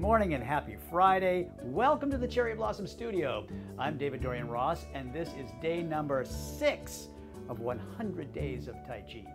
morning and happy Friday. Welcome to the Cherry Blossom Studio. I'm David-Dorian Ross, and this is day number 6 of 100 Days of Tai Chi.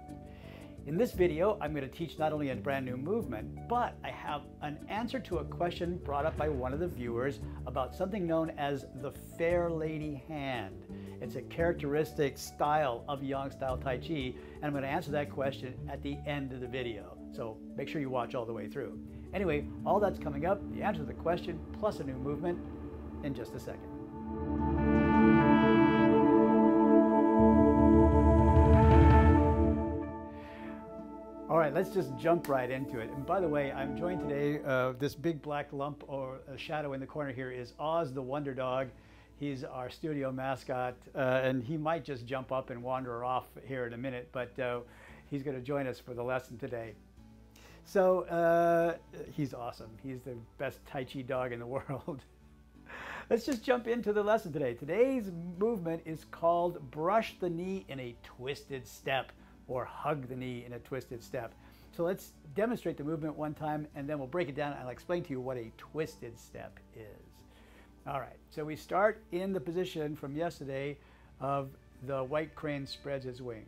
In this video, I'm going to teach not only a brand new movement, but I have an answer to a question brought up by one of the viewers about something known as the Fair Lady Hand. It's a characteristic style of Yang style Tai Chi, and I'm going to answer that question at the end of the video. So make sure you watch all the way through. Anyway, all that's coming up, the answer to the question, plus a new movement, in just a second. All right, let's just jump right into it. And by the way, I'm joined today, this big black lump or a shadow in the corner here is Oz the Wonder Dog. He's our studio mascot, and he might just jump up and wander off here in a minute, but he's going to join us for the lesson today. So he's awesome. He's the best Tai Chi dog in the world. Let's just jump into the lesson today. Today's movement is called brush the knee in a twisted step, or hug the knee in a twisted step. So let's demonstrate the movement one time, and then we'll break it down and I'll explain to you what a twisted step is. All right, so we start in the position from yesterday of the white crane spreads his wings.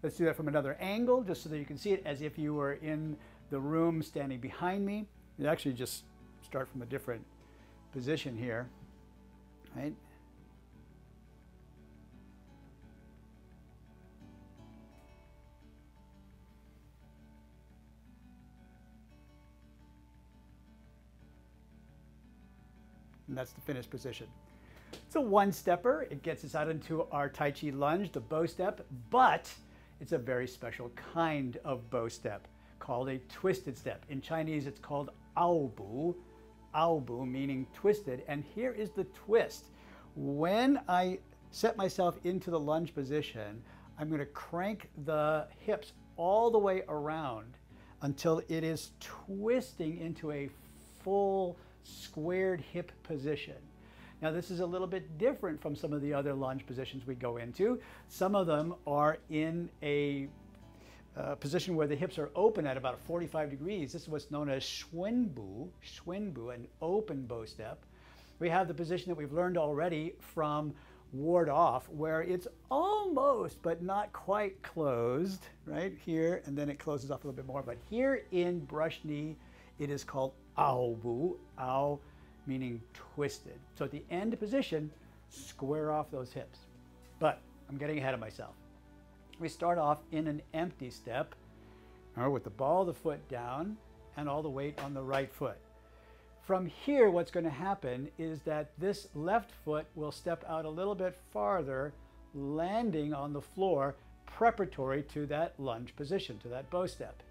Let's do that from another angle, just so that you can see it as if you were in the room standing behind me. You actually just start from a different position here, right? And that's the finished position. It's a one-stepper. It gets us out into our Tai Chi lunge, the bow step, but it's a very special kind of bow step called a twisted step. In Chinese, it's called aobu, aobu meaning twisted. And here is the twist. When I set myself into the lunge position, I'm going to crank the hips all the way around until it is twisting into a full squared hip position. Now this is a little bit different from some of the other lunge positions we go into. Some of them are in a position where the hips are open at about 45 degrees. This is what's known as Schwinbu, an open bow step. We have the position that we've learned already from ward off, where it's almost but not quite closed, right here, and then it closes off a little bit more. But here in brush knee, it is called aobu, ao meaning twisted. So at the end position, square off those hips. But I'm getting ahead of myself. We start off in an empty step, with the ball of the foot down and all the weight on the right foot. From here, what's going to happen is that this left foot will step out a little bit farther, landing on the floor, preparatory to that lunge position, to that bow step.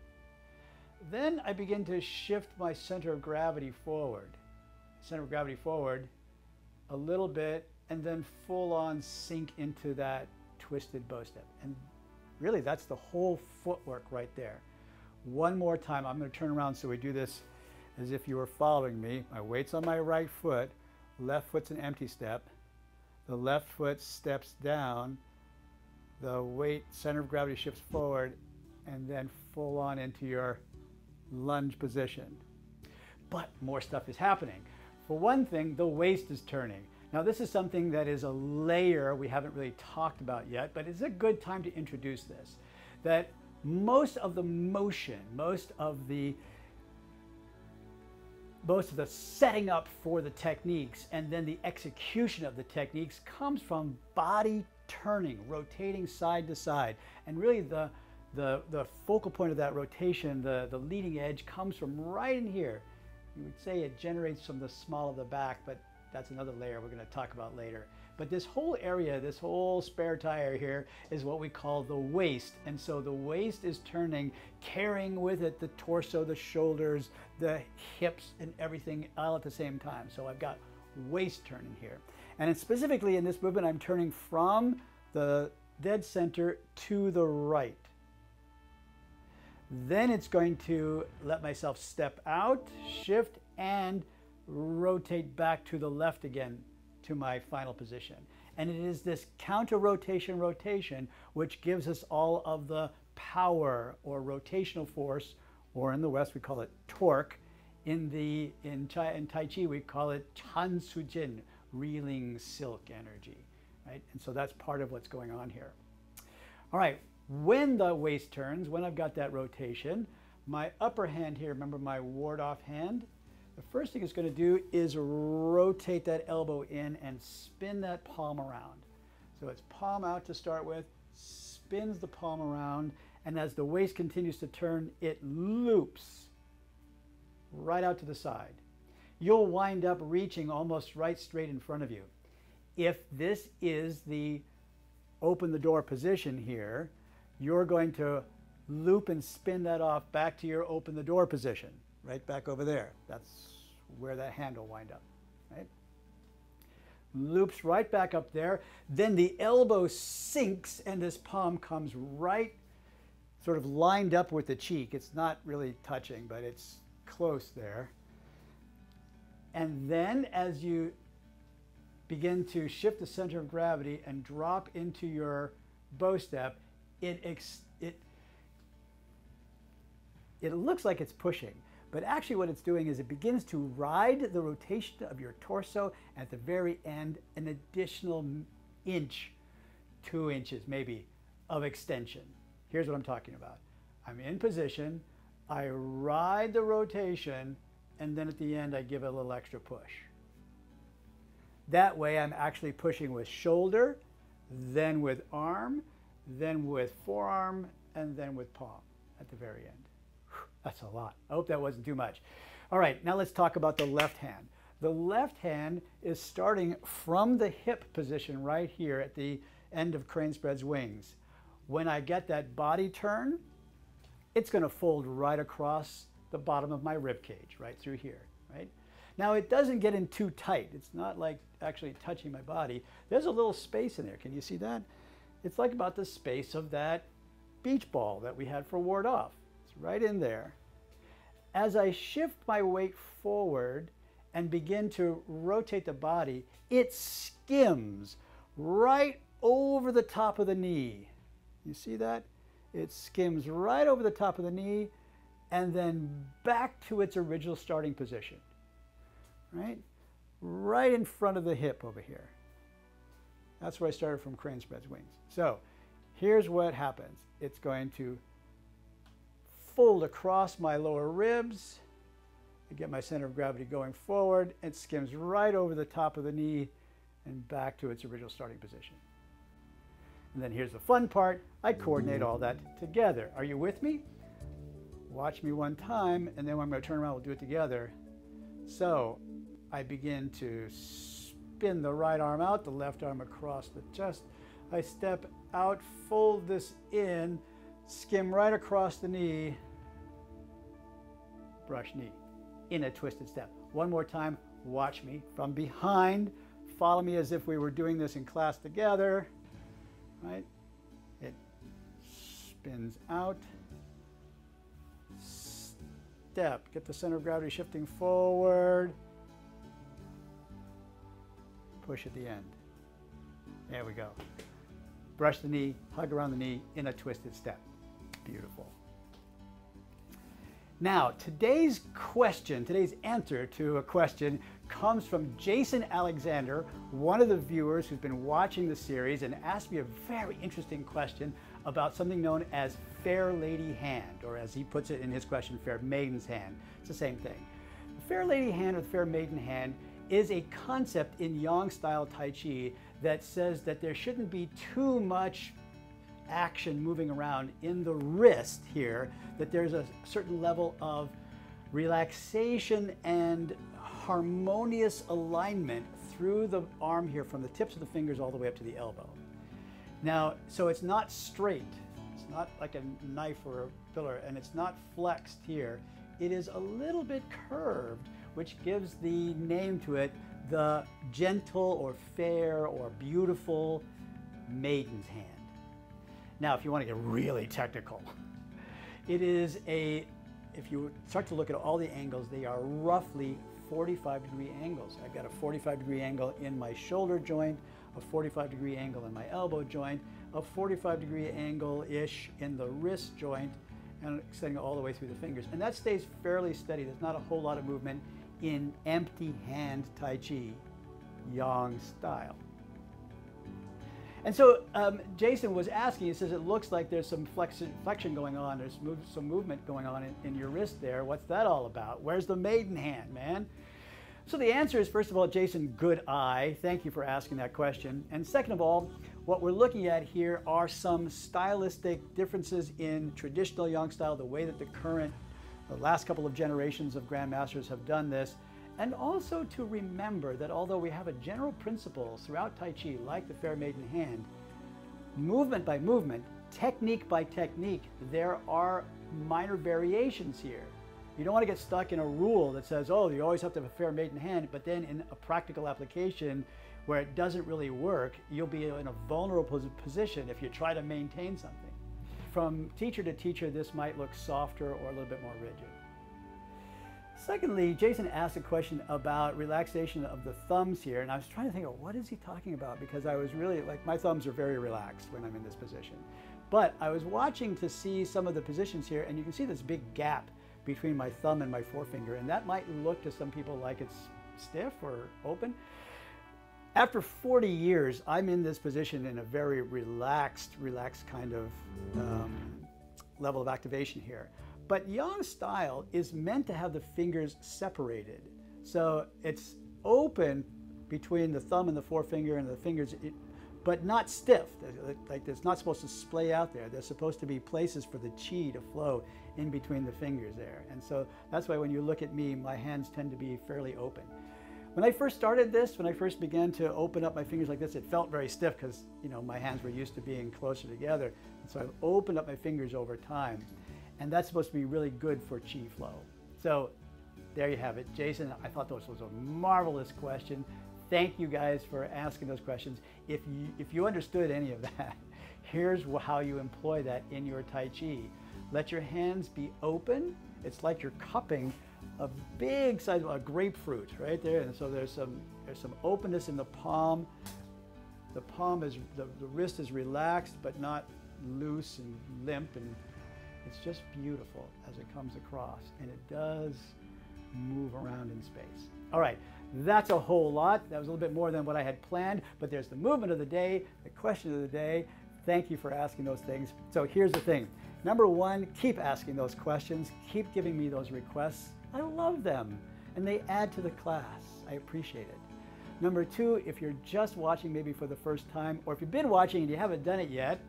Then I begin to shift my center of gravity forward. Center of gravity forward a little bit, and then full on sink into that twisted bow step. And really that's the whole footwork right there. One more time, I'm going to turn around so we do this as if you were following me. My weight's on my right foot, left foot's an empty step, the left foot steps down, the weight, center of gravity shifts forward, and then full on into your lunge position. But more stuff is happening. For one thing, the waist is turning. Now this is something that is a layer we haven't really talked about yet, but it's a good time to introduce this. That most of the motion, most of the setting up for the techniques and then the execution of the techniques comes from body turning, rotating side to side. And really the focal point of that rotation, the leading edge, comes from right in here. You would say it generates from the small of the back, but that's another layer we're going to talk about later. But this whole area, this whole spare tire here, is what we call the waist. And so the waist is turning, carrying with it the torso, the shoulders, the hips, and everything all at the same time. So I've got waist turning here. And specifically in this movement, I'm turning from the dead center to the right. Then it's going to let myself step out, shift, and rotate back to the left again to my final position. And it is this counter rotation which gives us all of the power or rotational force, or in the West we call it torque. In Tai Chi we call it Chan Su Jin, reeling silk energy, right? And so that's part of what's going on here. All right, when the waist turns, when I've got that rotation, my upper hand here, remember my ward-off hand, the first thing it's going to do is rotate that elbow in and spin that palm around. So it's palm out to start with, spins the palm around, and as the waist continues to turn, it loops right out to the side. You'll wind up reaching almost right straight in front of you. If this is the open the door position here, you're going to loop and spin that off back to your open the door position, right back over there. That's where that hand will wind up, right? Loops right back up there. Then the elbow sinks and this palm comes right sort of lined up with the cheek. It's not really touching, but it's close there. And then as you begin to shift the center of gravity and drop into your bow step, it looks like it's pushing, but actually what it's doing is it begins to ride the rotation of your torso, and at the very end, an additional inch, 2 inches maybe, of extension. Here's what I'm talking about. I'm in position, I ride the rotation, and then at the end I give it a little extra push. That way I'm actually pushing with shoulder, then with arm, then with forearm, and then with palm at the very end. That's a lot. I hope that wasn't too much. All right, now let's talk about the left hand. The left hand is starting from the hip position right here at the end of crane spread's wings. When I get that body turn, it's going to fold right across the bottom of my rib cage, right through here, right? Now it doesn't get in too tight. It's not like actually touching my body. There's a little space in there. Can you see that? It's like about the space of that beach ball that we had for ward off. It's right in there. As I shift my weight forward and begin to rotate the body, it skims right over the top of the knee. You see that? It skims right over the top of the knee and then back to its original starting position, right? Right in front of the hip over here. That's where I started from crane spread's wings. So here's what happens. It's going to fold across my lower ribs. I get my center of gravity going forward. It skims right over the top of the knee and back to its original starting position. And then here's the fun part. I coordinate all that together. Are you with me? Watch me one time, and then when I'm going to turn around, we'll do it together. So I begin to spin the right arm out, the left arm across the chest. I step out, fold this in, skim right across the knee, brush knee in a twisted step. One more time, watch me from behind. Follow me as if we were doing this in class together, right? It spins out, step, get the center of gravity shifting forward, push at the end. There we go. Brush the knee, hug around the knee in a twisted step. Beautiful. Now, today's question, today's answer to a question comes from Jason Alexander, one of the viewers who's been watching the series and asked me a very interesting question about something known as fair lady hand, or as he puts it in his question, fair maiden's hand. It's the same thing. The fair lady hand or the fair maiden hand is a concept in Yang style Tai Chi that says that there shouldn't be too much action moving around in the wrist here, that there's a certain level of relaxation and harmonious alignment through the arm here from the tips of the fingers all the way up to the elbow. Now, so it's not straight, it's not like a knife or a pillar, and it's not flexed here. It is a little bit curved, which gives the name to it, the gentle or fair or beautiful maiden's hand. Now, if you want to get really technical, it is if you start to look at all the angles, they are roughly 45-degree angles. I've got a 45-degree angle in my shoulder joint, a 45-degree angle in my elbow joint, a 45-degree angle-ish in the wrist joint, and extending all the way through the fingers. And that stays fairly steady. There's not a whole lot of movement in empty hand Tai Chi, Yang style. And so Jason was asking, he says, it looks like there's some flexion going on, there's some movement going on in your wrist there. What's that all about? Where's the maiden hand, man? So the answer is, first of all, Jason, good eye. Thank you for asking that question. And second of all, what we're looking at here are some stylistic differences in traditional Yang style, the way that the last couple of generations of grandmasters have done this. And also to remember that although we have a general principle throughout Tai Chi, like the fair maiden hand, movement by movement, technique by technique, there are minor variations here. You don't want to get stuck in a rule that says, oh, you always have to have a fair maiden hand, but then in a practical application where it doesn't really work, you'll be in a vulnerable position if you try to maintain something. From teacher to teacher, this might look softer or a little bit more rigid. Secondly, Jason asked a question about relaxation of the thumbs here, and I was trying to think of what is he talking about, because I was really, like, my thumbs are very relaxed when I'm in this position. But I was watching to see some of the positions here, and you can see this big gap between my thumb and my forefinger, and that might look to some people like it's stiff or open. After 40 years, I'm in this position in a very relaxed kind of level of activation here. But Yang style is meant to have the fingers separated. So it's open between the thumb and the forefinger and the fingers, but not stiff. Like it's not supposed to splay out there. There's supposed to be places for the chi to flow in between the fingers there. And so that's why when you look at me, my hands tend to be fairly open. When I first started this, when I first began to open up my fingers like this, it felt very stiff because, you know, my hands were used to being closer together. And so I've opened up my fingers over time. And that's supposed to be really good for chi flow. So there you have it. Jason, I thought this was a marvelous question. Thank you guys for asking those questions. If you understood any of that, here's how you employ that in your Tai Chi. Let your hands be open. It's like you're cupping a big size of a grapefruit right there. And so there's some openness in the palm. The palm is, the wrist is relaxed, but not loose and limp, and it's just beautiful as it comes across, and it does move around in space. All right, that's a whole lot. That was a little bit more than what I had planned, but there's the movement of the day, the question of the day. Thank you for asking those things. So here's the thing. Number one, keep asking those questions. Keep giving me those requests. I love them, and they add to the class. I appreciate it. Number two, if you're just watching maybe for the first time, or if you've been watching and you haven't done it yet,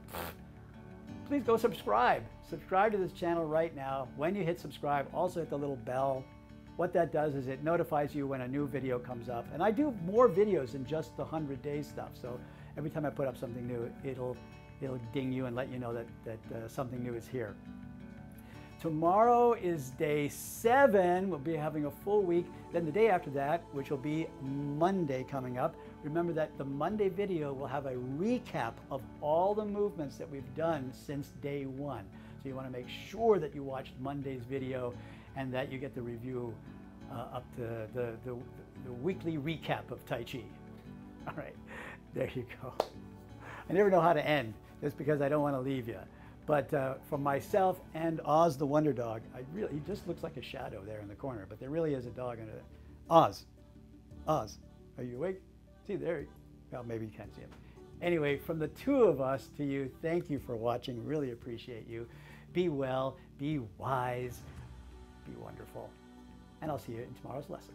please go subscribe. Subscribe to this channel right now. When you hit subscribe, also hit the little bell. What that does is it notifies you when a new video comes up. And I do more videos than just the 100 days stuff. So every time I put up something new, it'll ding you and let you know that something new is here. Tomorrow is day 7. We'll be having a full week. Then the day after that, which will be Monday coming up, remember that the Monday video will have a recap of all the movements that we've done since day 1. So you want to make sure that you watched Monday's video and that you get the review up to the weekly recap of Tai Chi. All right, there you go. I never know how to end, just because I don't want to leave you. But for myself and Oz the Wonder Dog, he just looks like a shadow there in the corner, but there really is a dog under it. Oz, are you awake? See there, well, maybe you can't see him. Anyway, from the two of us to you, thank you for watching. Really appreciate you. Be well, be wise, be wonderful. And I'll see you in tomorrow's lesson.